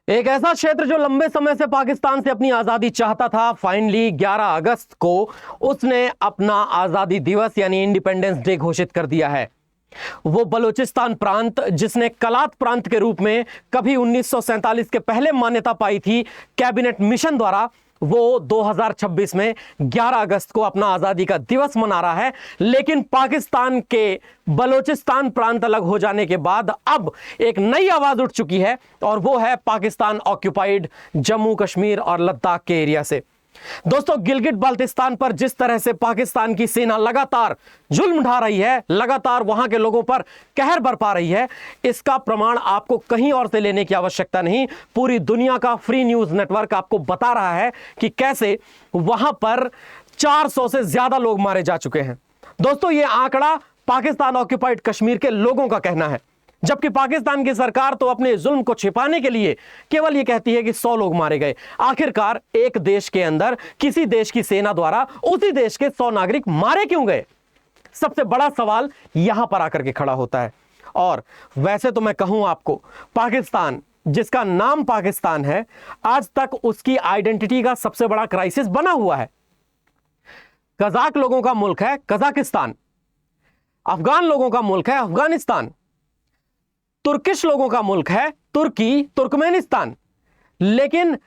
एक ऐसा क्षेत्र जो लंबे समय से पाकिस्तान से अपनी आजादी चाहता था, फाइनली 11 अगस्त को उसने अपना आजादी दिवस यानी इंडिपेंडेंस डे घोषित कर दिया है। वो बलूचिस्तान प्रांत जिसने कलात प्रांत के रूप में कभी 1947 के पहले मान्यता पाई थी कैबिनेट मिशन द्वारा, वो 2026 में 11 अगस्त को अपना आजादी का दिवस मना रहा है। लेकिन पाकिस्तान के बलूचिस्तान प्रांत अलग हो जाने के बाद अब एक नई आवाज उठ चुकी है और वो है पाकिस्तान ऑक्यूपाइड जम्मू कश्मीर और लद्दाख के एरिया से। दोस्तों, गिलगिट बाल्टिस्तान पर जिस तरह से पाकिस्तान की सेना लगातार जुल्म ढा रही है, लगातार वहां के लोगों पर कहर बरपा रही है, इसका प्रमाण आपको कहीं और से लेने की आवश्यकता नहीं। पूरी दुनिया का फ्री न्यूज नेटवर्क आपको बता रहा है कि कैसे वहां पर 400 से ज्यादा लोग मारे जा चुके हैं। दोस्तों, यह आंकड़ा पाकिस्तान ऑक्यूपाइड कश्मीर के लोगों का कहना है, जबकि पाकिस्तान की सरकार तो अपने जुल्म को छिपाने के लिए केवल यह कहती है कि 100 लोग मारे गए। आखिरकार एक देश के अंदर किसी देश की सेना द्वारा उसी देश के 100 नागरिक मारे क्यों गए? सबसे बड़ा सवाल यहां पर आकर के खड़ा होता है। और वैसे तो मैं कहूं आपको, पाकिस्तान जिसका नाम पाकिस्तान है, आज तक उसकी आइडेंटिटी का सबसे बड़ा क्राइसिस बना हुआ है। कजाक लोगों का मुल्क है कजाकिस्तान, अफगान लोगों का मुल्क है अफगानिस्तान, तुर्किश लोगों का मुल्क है तुर्की तुर्कमेनिस्तान। लेकिन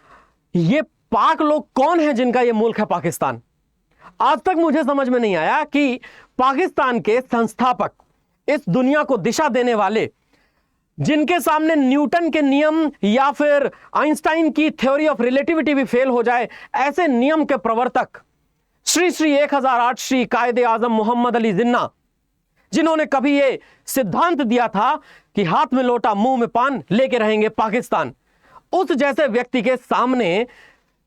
ये पाक लोग कौन हैं जिनका ये मुल्क है पाकिस्तान? आज तक मुझे समझ में नहीं आया कि पाकिस्तान के संस्थापक, इस दुनिया को दिशा देने वाले, जिनके सामने न्यूटन के नियम या फिर आइंस्टाइन की थ्योरी ऑफ रिलेटिविटी भी फेल हो जाए, ऐसे नियम के प्रवर्तक श्री श्री 1008 श्री कायदे आजम मोहम्मद अली जिन्ना, जिन्होंने कभी यह सिद्धांत दिया था कि हाथ में लोटा मुंह में पान लेके रहेंगे पाकिस्तान, उस जैसे व्यक्ति के सामने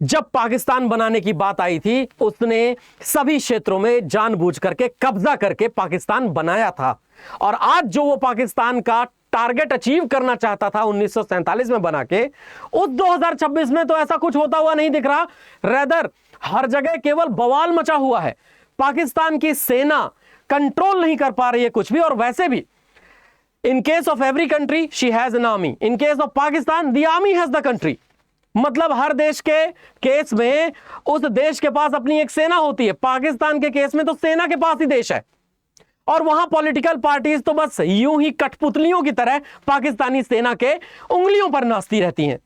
जब पाकिस्तान बनाने की बात आई थी, उसने सभी क्षेत्रों में जानबूझ करके कब्जा करके पाकिस्तान बनाया था। और आज जो वो पाकिस्तान का टारगेट अचीव करना चाहता था 1947 में बना के, उस 2026 में तो ऐसा कुछ होता हुआ नहीं दिख रहा। रेदर हर जगह केवल बवाल मचा हुआ है। पाकिस्तान की सेना कंट्रोल नहीं कर पा रही है कुछ भी। और वैसे भी in case of every country she has an army, in case of Pakistan the army has the country. मतलब हर देश के केस में उस देश के पास अपनी एक सेना होती है। पाकिस्तान के केस में तो सेना के पास ही देश है और वहां पॉलिटिकल पार्टीज तो बस यूं ही कठपुतलियों की तरह पाकिस्तानी सेना के उंगलियों पर नाचती रहती हैं।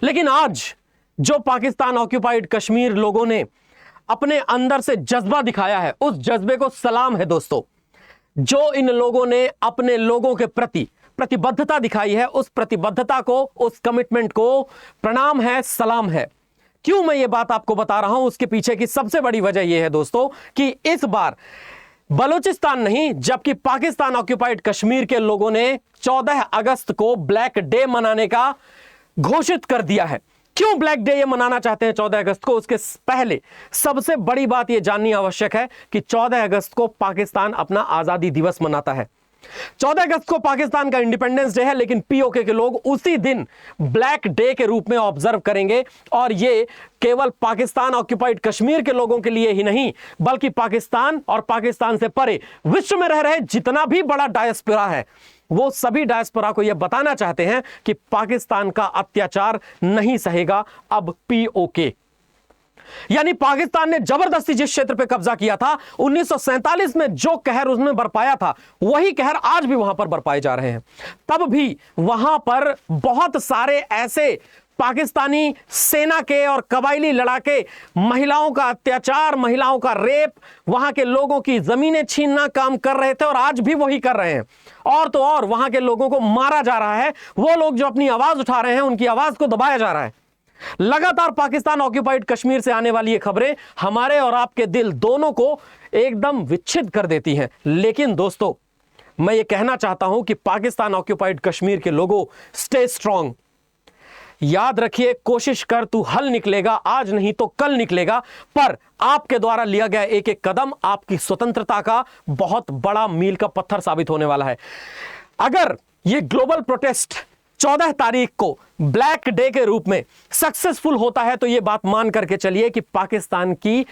लेकिन आज जो पाकिस्तान ऑक्यूपाइड कश्मीर लोगों ने अपने अंदर से जज्बा दिखाया है, उस जज्बे को सलाम है दोस्तों। जो इन लोगों ने अपने लोगों के प्रति प्रतिबद्धता दिखाई है, उस प्रतिबद्धता को, उस कमिटमेंट को प्रणाम है, सलाम है। क्यों मैं ये बात आपको बता रहा हूं, उसके पीछे की सबसे बड़ी वजह यह है दोस्तों कि इस बार बलूचिस्तान नहीं, जबकि पाकिस्तान ऑक्यूपाइड कश्मीर के लोगों ने 14 अगस्त को ब्लैक डे मनाने का घोषित कर दिया है। क्यों ब्लैक डे ये मनाना चाहते हैं 14 अगस्त को? उसके पहले सबसे बड़ी बात ये जाननी आवश्यक है कि 14 अगस्त को पाकिस्तान अपना आजादी दिवस मनाता है। 14 अगस्त को पाकिस्तान का इंडिपेंडेंस डे है, लेकिन पीओके के लोग उसी दिन ब्लैक डे के रूप में ऑब्जर्व करेंगे। और ये केवल पाकिस्तान ऑक्यूपाइड कश्मीर के लोगों के लिए ही नहीं, बल्कि पाकिस्तान और पाकिस्तान से परे विश्व में रह रहे जितना भी बड़ा डायस्पोरा है, वो सभी डायस्पोरा को यह बताना चाहते हैं कि पाकिस्तान का अत्याचार नहीं सहेगा अब पीओके। यानी पाकिस्तान ने जबरदस्ती जिस क्षेत्र पे कब्जा किया था 1947 में, जो कहर उसने बरपाया था, वही कहर आज भी वहां पर बरपाए जा रहे हैं। तब भी वहां पर बहुत सारे ऐसे पाकिस्तानी सेना के और कबायली लड़ाके महिलाओं का अत्याचार, महिलाओं का रेप, वहां के लोगों की जमीनें छीनना काम कर रहे थे और आज भी वही कर रहे हैं। और तो और वहां के लोगों को मारा जा रहा है। वो लोग जो अपनी आवाज उठा रहे हैं, उनकी आवाज को दबाया जा रहा है। लगातार पाकिस्तान ऑक्यूपाइड कश्मीर से आने वाली ये खबरें हमारे और आपके दिल दोनों को एकदम विच्छिद कर देती हैं। लेकिन दोस्तों, मैं ये कहना चाहता हूं कि पाकिस्तान ऑक्यूपाइड कश्मीर के लोगों, स्टे स्ट्रांग। याद रखिए, कोशिश कर तू हल निकलेगा, आज नहीं तो कल निकलेगा। पर आपके द्वारा लिया गया एक एक कदम आपकी स्वतंत्रता का बहुत बड़ा मील का पत्थर साबित होने वाला है। अगर ये ग्लोबल प्रोटेस्ट 14 तारीख को ब्लैक डे के रूप में सक्सेसफुल होता है, तो यह बात मान करके चलिए कि पाकिस्तान की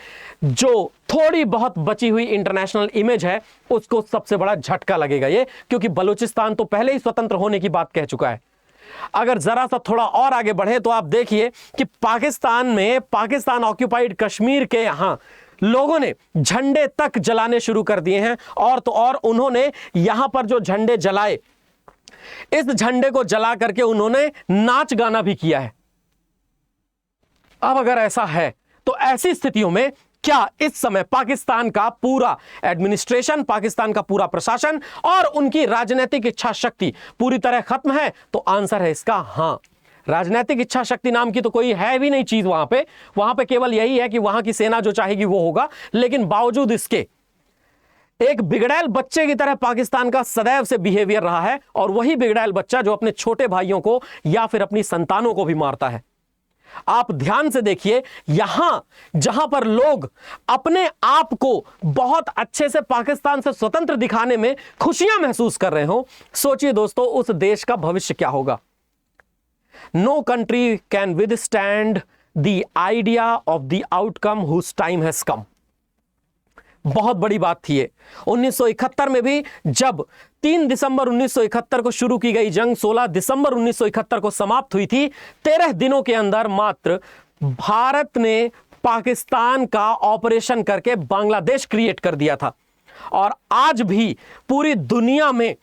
जो थोड़ी बहुत बची हुई इंटरनेशनल इमेज है, उसको सबसे बड़ा झटका लगेगा ये, क्योंकि बलूचिस्तान तो पहले ही स्वतंत्र होने की बात कह चुका है। अगर जरा सा थोड़ा और आगे बढ़े तो आप देखिए कि पाकिस्तान में, पाकिस्तान ऑक्यूपाइड कश्मीर के यहां लोगों ने झंडे तक जलाने शुरू कर दिए हैं। और तो और उन्होंने यहां पर जो झंडे जलाए, इस झंडे को जला करके उन्होंने नाच गाना भी किया है। अब अगर ऐसा है तो ऐसी स्थितियों में क्या इस समय पाकिस्तान का पूरा एडमिनिस्ट्रेशन, पाकिस्तान का पूरा प्रशासन और उनकी राजनीतिक इच्छा शक्ति पूरी तरह खत्म है? तो आंसर है इसका हां। राजनीतिक इच्छा शक्ति नाम की तो कोई है भी नहीं चीज वहां पे केवल यही है कि वहां की सेना जो चाहेगी वो होगा। लेकिन बावजूद इसके एक बिगड़ैल बच्चे की तरह पाकिस्तान का सदैव से बिहेवियर रहा है, और वही बिगड़ैल बच्चा जो अपने छोटे भाइयों को या फिर अपनी संतानों को भी मारता है। आप ध्यान से देखिए, यहां जहां पर लोग अपने आप को बहुत अच्छे से पाकिस्तान से स्वतंत्र दिखाने में खुशियां महसूस कर रहे हो, सोचिए दोस्तों उस देश का भविष्य क्या होगा। No country can withstand the idea of the outcome whose time has come. बहुत बड़ी बात थी ये। 1971 में भी जब 3 दिसंबर 1971 को शुरू की गई जंग 16 दिसंबर 1971 को समाप्त हुई थी, 13 दिनों के अंदर मात्र भारत ने पाकिस्तान का ऑपरेशन करके बांग्लादेश क्रिएट कर दिया था। और आज भी पूरी दुनिया में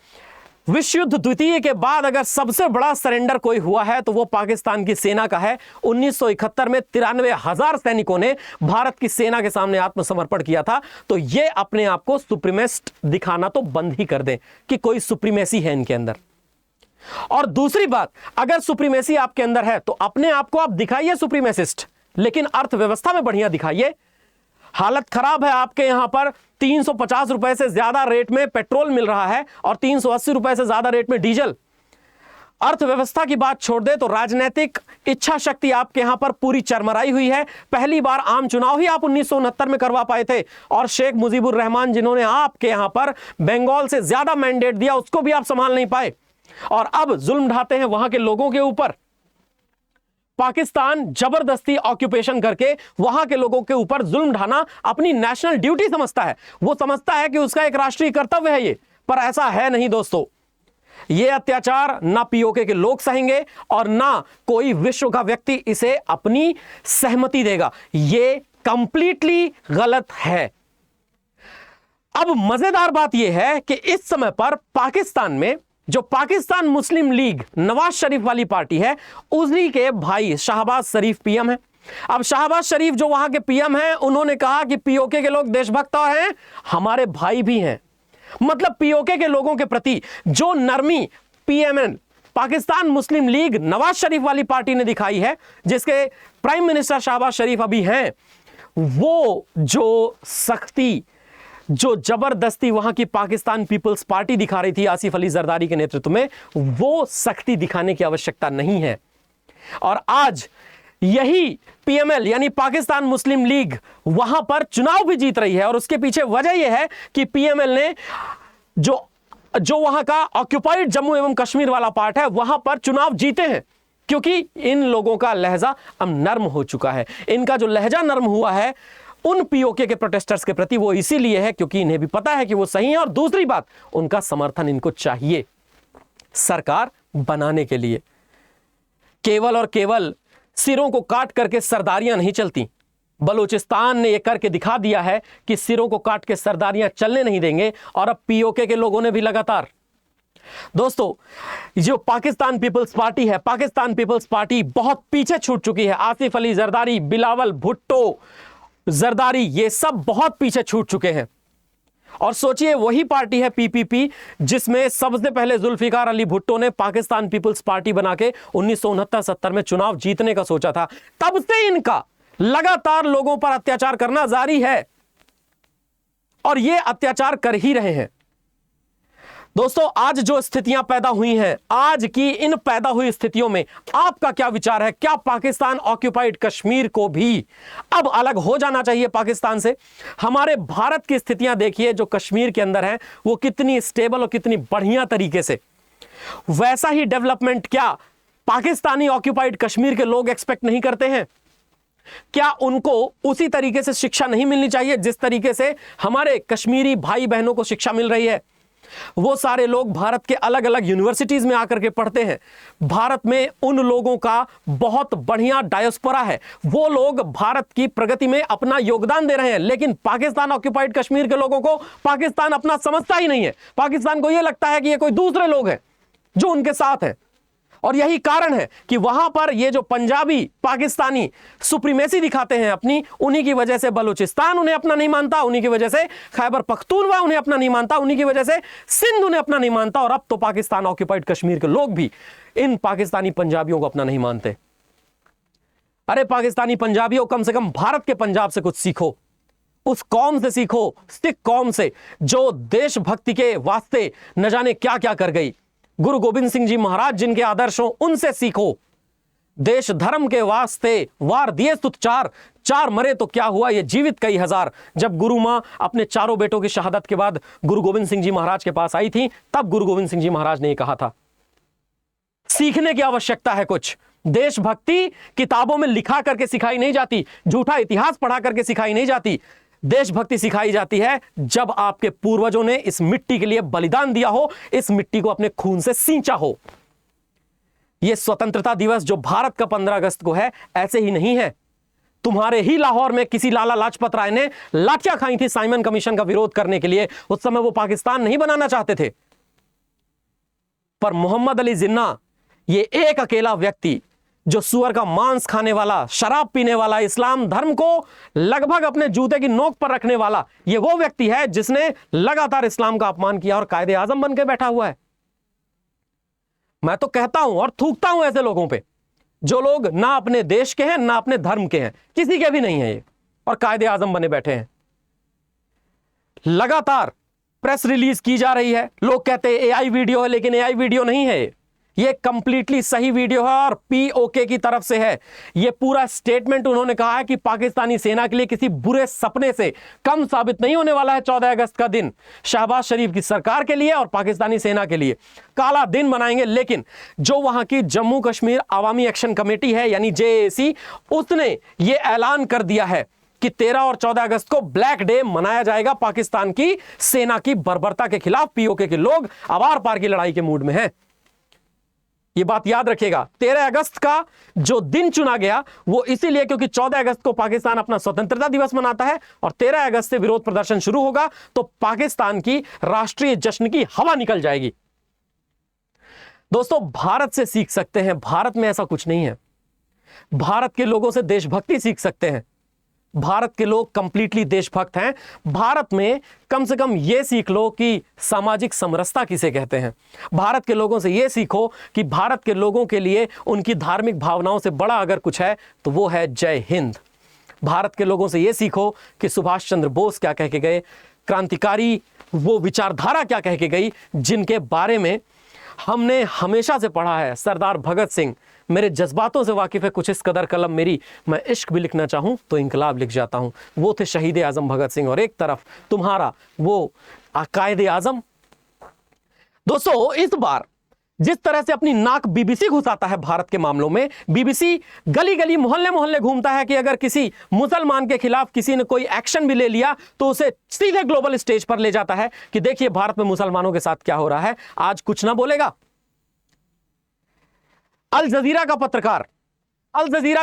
विश्व युद्ध द्वितीय के बाद अगर सबसे बड़ा सरेंडर कोई हुआ है तो वो पाकिस्तान की सेना का है। 1971 में 93,000 सैनिकों ने भारत की सेना के सामने आत्मसमर्पण किया था। तो ये अपने आप को सुप्रीमेस्ट दिखाना तो बंद ही कर दें कि कोई सुप्रीमेसी है इनके अंदर। और दूसरी बात, अगर सुप्रीमेसी आपके अंदर है तो अपने आप को आप दिखाइए सुप्रीमेसिस्ट, लेकिन अर्थव्यवस्था में बढ़िया दिखाइए। हालत खराब है, आपके यहां पर 350 रुपए से ज्यादा रेट में पेट्रोल मिल रहा है और 380 रुपए से ज्यादा रेट में डीजल। अर्थव्यवस्था की बात छोड़ दे तो राजनीतिक इच्छा शक्ति आपके यहां पर पूरी चरमराई हुई है। पहली बार आम चुनाव ही आप 1969 में करवा पाए थे, और शेख मुजीबुर रहमान जिन्होंने आपके यहां पर बंगाल से ज्यादा मैंडेट दिया, उसको भी आप संभाल नहीं पाए। और अब जुल्म ढाते हैं वहां के लोगों के ऊपर। पाकिस्तान जबरदस्ती ऑक्यूपेशन करके वहां के लोगों के ऊपर जुल्म ढाना अपनी नेशनल ड्यूटी समझता है। वो समझता है कि उसका एक राष्ट्रीय कर्तव्य है ये, पर ऐसा है नहीं दोस्तों। ये अत्याचार ना पीओके के लोग सहेंगे और ना कोई विश्व का व्यक्ति इसे अपनी सहमति देगा। ये कंप्लीटली गलत है। अब मजेदार बात यह है कि इस समय पर पाकिस्तान में जो पाकिस्तान मुस्लिम लीग नवाज शरीफ वाली पार्टी है, उसी के भाई शाहबाज शरीफ पीएम है। अब शाहबाज शरीफ जो वहां के पीएम हैं, उन्होंने कहा कि पीओके के लोग देशभक्त हैं, हमारे भाई भी हैं। मतलब पीओके के लोगों के प्रति जो नरमी पीएमएन पाकिस्तान मुस्लिम लीग नवाज शरीफ वाली पार्टी ने दिखाई है, जिसके प्राइम मिनिस्टर शाहबाज शरीफ अभी हैं, वो जो सख्ती, जो जबरदस्ती वहां की पाकिस्तान पीपल्स पार्टी दिखा रही थी आसिफ अली जरदारी के नेतृत्व में, वो सख्ती दिखाने की आवश्यकता नहीं है। और आज यही पीएमएल यानी पाकिस्तान मुस्लिम लीग वहां पर चुनाव भी जीत रही है। और उसके पीछे वजह यह है कि पीएमएल ने जो वहां का ऑक्यूपाइड जम्मू एवं कश्मीर वाला पार्ट है, वहां पर चुनाव जीते हैं, क्योंकि इन लोगों का लहजा अब नर्म हो चुका है। इनका जो लहजा नर्म हुआ है उन पीओके के प्रोटेस्टर्स के प्रति, वो इसीलिए है क्योंकि इन्हें भी पता है कि वो सही है। और दूसरी बात, उनका समर्थन इनको चाहिए सरकार बनाने के लिए। केवल और केवल सिरों को काट करके सरदारियां नहीं चलती। बलूचिस्तान ने यह करके दिखा दिया है कि सिरों को काट के सरदारियां चलने नहीं देंगे। और अब पीओके के लोगों ने भी लगातार, दोस्तों जो पाकिस्तान पीपल्स पार्टी है, पाकिस्तान पीपल्स पार्टी बहुत पीछे छूट चुकी है। आसिफ अली जरदारी, बिलावल भुट्टो जरदारी, ये सब बहुत पीछे छूट चुके हैं। और सोचिए वही पार्टी है पीपीपी, जिसमें सबसे पहले जुल्फिकार अली भुट्टो ने पाकिस्तान पीपल्स पार्टी बना के 1969-70 में चुनाव जीतने का सोचा था। तब से इनका लगातार लोगों पर अत्याचार करना जारी है, और ये अत्याचार कर ही रहे हैं। दोस्तों आज जो स्थितियां पैदा हुई हैं, आज की इन पैदा हुई स्थितियों में आपका क्या विचार है? क्या पाकिस्तान ऑक्यूपाइड कश्मीर को भी अब अलग हो जाना चाहिए पाकिस्तान से? हमारे भारत की स्थितियां देखिए जो कश्मीर के अंदर हैं, वो कितनी स्टेबल और कितनी बढ़िया तरीके से, वैसा ही डेवलपमेंट क्या पाकिस्तानी ऑक्यूपाइड कश्मीर के लोग एक्सपेक्ट नहीं करते हैं? क्या उनको उसी तरीके से शिक्षा नहीं मिलनी चाहिए जिस तरीके से हमारे कश्मीरी भाई बहनों को शिक्षा मिल रही है? वो सारे लोग भारत के अलग अलग यूनिवर्सिटीज में आकर के पढ़ते हैं। भारत में उन लोगों का बहुत बढ़िया डायस्पोरा है, वो लोग भारत की प्रगति में अपना योगदान दे रहे हैं। लेकिन पाकिस्तान ऑक्युपाइड कश्मीर के लोगों को पाकिस्तान अपना समझता ही नहीं है। पाकिस्तान को यह लगता है कि ये कोई दूसरे लोग हैं जो उनके साथ हैं। और यही कारण है कि वहां पर ये जो पंजाबी पाकिस्तानी सुप्रीमेसी दिखाते हैं अपनी, उन्हीं की वजह से बलूचिस्तान उन्हें अपना नहीं मानता, उन्हीं की वजह से खैबर पख्तूनवा उन्हें अपना नहीं मानता, उन्हीं की वजह से सिंध उन्हें अपना नहीं मानता, और अब तो पाकिस्तान ऑक्युपाइड कश्मीर के लोग भी इन पाकिस्तानी पंजाबियों को अपना नहीं मानते। अरे पाकिस्तानी पंजाबियों, कम से कम भारत के पंजाब से कुछ सीखो, उस कौम से सीखो, सिख कौम से, जो देशभक्ति के वास्ते न जाने क्या क्या कर गई। गुरु गोविंद सिंह जी महाराज जिनके आदर्श हो, उनसे सीखो। देश धर्म के वास्ते वार दिए स्तुत चार मरे तो क्या हुआ, ये जीवित कई हजार। जब गुरु मां अपने चारों बेटों की शहादत के बाद गुरु गोविंद सिंह जी महाराज के पास आई थी, तब गुरु गोविंद सिंह जी महाराज ने ये कहा था। सीखने की आवश्यकता है कुछ। देशभक्ति किताबों में लिखा करके सिखाई नहीं जाती, झूठा इतिहास पढ़ा करके सिखाई नहीं जाती। देशभक्ति सिखाई जाती है जब आपके पूर्वजों ने इस मिट्टी के लिए बलिदान दिया हो, इस मिट्टी को अपने खून से सींचा हो। यह स्वतंत्रता दिवस जो भारत का 15 अगस्त को है, ऐसे ही नहीं है। तुम्हारे ही लाहौर में किसी लाला लाजपत राय ने लाठियां खाई थी साइमन कमीशन का विरोध करने के लिए। उस समय वो पाकिस्तान नहीं बनाना चाहते थे, पर मोहम्मद अली जिन्ना, ये एक अकेला व्यक्ति जो सुअर का मांस खाने वाला, शराब पीने वाला, इस्लाम धर्म को लगभग अपने जूते की नोक पर रखने वाला, ये वो व्यक्ति है जिसने लगातार इस्लाम का अपमान किया और कायदे आजम बन के बैठा हुआ है। मैं तो कहता हूं और थूकता हूं ऐसे लोगों पे, जो लोग ना अपने देश के हैं ना अपने धर्म के हैं, किसी के भी नहीं है ये, और कायदे आजम बने बैठे हैं। लगातार प्रेस रिलीज की जा रही है, लोग कहते हैं एआई वीडियो है, लेकिन एआई वीडियो नहीं है ये कंप्लीटली सही वीडियो है और पीओके की तरफ से है। ये पूरा स्टेटमेंट उन्होंने कहा है कि पाकिस्तानी सेना के लिए किसी बुरे सपने से कम साबित नहीं होने वाला है 14 अगस्त का दिन। शहबाज शरीफ की सरकार के लिए और पाकिस्तानी सेना के लिए काला दिन मनाएंगे। लेकिन जो वहां की जम्मू कश्मीर अवामी एक्शन कमेटी है, यानी जेएसी, उसने ये ऐलान कर दिया है कि 13 और 14 अगस्त को ब्लैक डे मनाया जाएगा पाकिस्तान की सेना की बर्बरता के खिलाफ। पीओके के लोग आवार पार की लड़ाई के मूड में हैं। ये बात याद रखिएगा। 13 अगस्त का जो दिन चुना गया वो इसीलिए क्योंकि 14 अगस्त को पाकिस्तान अपना स्वतंत्रता दिवस मनाता है और 13 अगस्त से विरोध प्रदर्शन शुरू होगा, तो पाकिस्तान की राष्ट्रीय जश्न की हवा निकल जाएगी। दोस्तों, भारत से सीख सकते हैं, भारत में ऐसा कुछ नहीं है। भारत के लोगों से देशभक्ति सीख सकते हैं। भारत के लोग कंप्लीटली देशभक्त हैं। भारत में कम से कम यह सीख लो कि सामाजिक समरसता किसे कहते हैं। भारत के लोगों से यह सीखो कि भारत के लोगों के लिए उनकी धार्मिक भावनाओं से बड़ा अगर कुछ है तो वो है जय हिंद। भारत के लोगों से यह सीखो कि सुभाष चंद्र बोस क्या कह के गए, क्रांतिकारी वो विचारधारा क्या कह के गई, जिनके बारे में हमने हमेशा से पढ़ा है। सरदार भगत सिंह, मेरे जज्बातों से वाकिफ है कुछ इस कदर कलम मेरी, मैं इश्क भी लिखना चाहूं तो इंकलाब लिख जाता हूं। वो थे शहीद आजम भगत सिंह, और एक तरफ तुम्हारा वो कायदे आजम। दोस्तों, इस बार जिस तरह से अपनी नाक बीबीसी घुसाता है भारत के मामलों में, बीबीसी गली गली मोहल्ले मोहल्ले घूमता है कि अगर किसी मुसलमान के खिलाफ किसी ने कोई एक्शन भी ले लिया तो उसे सीधे ग्लोबल स्टेज पर ले जाता है कि देखिए भारत में मुसलमानों के साथ क्या हो रहा है, आज कुछ ना बोलेगा। अल जजीरा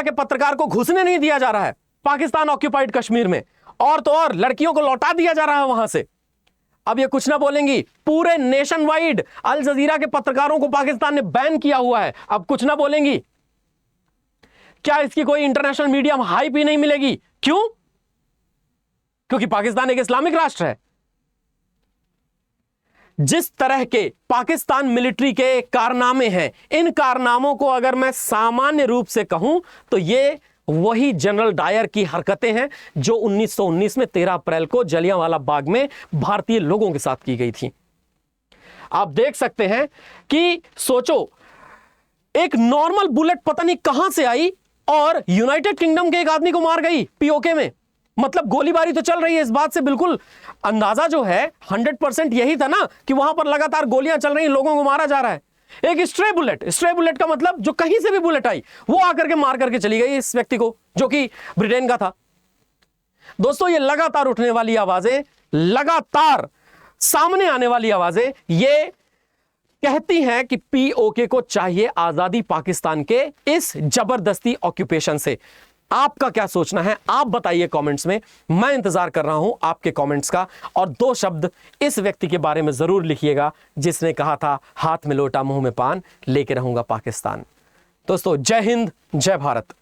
के पत्रकार को घुसने नहीं दिया जा रहा है पाकिस्तान ऑक्युपाइड कश्मीर में, और तो और लड़कियों को लौटा दिया जा रहा है वहां से। अब ये कुछ ना बोलेंगी। पूरे नेशन वाइड अल जजीरा के पत्रकारों को पाकिस्तान ने बैन किया हुआ है, अब कुछ ना बोलेंगी। क्या इसकी कोई इंटरनेशनल मीडिया में हाइप ही नहीं मिलेगी? क्यों? क्योंकि पाकिस्तान एक इस्लामिक राष्ट्र है। जिस तरह के पाकिस्तान मिलिट्री के कारनामे हैं, इन कारनामों को अगर मैं सामान्य रूप से कहूं तो ये वही जनरल डायर की हरकतें हैं जो 1919 में 13 अप्रैल को जलियांवाला बाग में भारतीय लोगों के साथ की गई थी। आप देख सकते हैं कि सोचो, एक नॉर्मल बुलेट पता नहीं कहां से आई और यूनाइटेड किंगडम के एक आदमी को मार गई पीओके में। मतलब गोलीबारी तो चल रही है, इस बात से बिल्कुल अंदाजा जो है 100% यही था ना कि वहां पर लगातार गोलियां चल रही हैं, लोगों को मारा जा रहा है। एक स्ट्रे बुलेट का मतलब जो कहीं से भी बुलेट आई वो आकर के मार करके चली गई इस व्यक्ति को, जो कि ब्रिटेन का था। दोस्तों, ये लगातार उठने वाली आवाजें लगातार सामने आने वाली आवाजें ये कहती हैं कि पीओके को चाहिए आजादी पाकिस्तान के इस जबरदस्ती ऑक्यूपेशन से। आपका क्या सोचना है आप बताइए कमेंट्स में, मैं इंतजार कर रहा हूं आपके कमेंट्स का। और 2 शब्द इस व्यक्ति के बारे में जरूर लिखिएगा जिसने कहा था हाथ में लोटा मुंह में पान, लेके रहूंगा पाकिस्तान। दोस्तों जय हिंद जय भारत।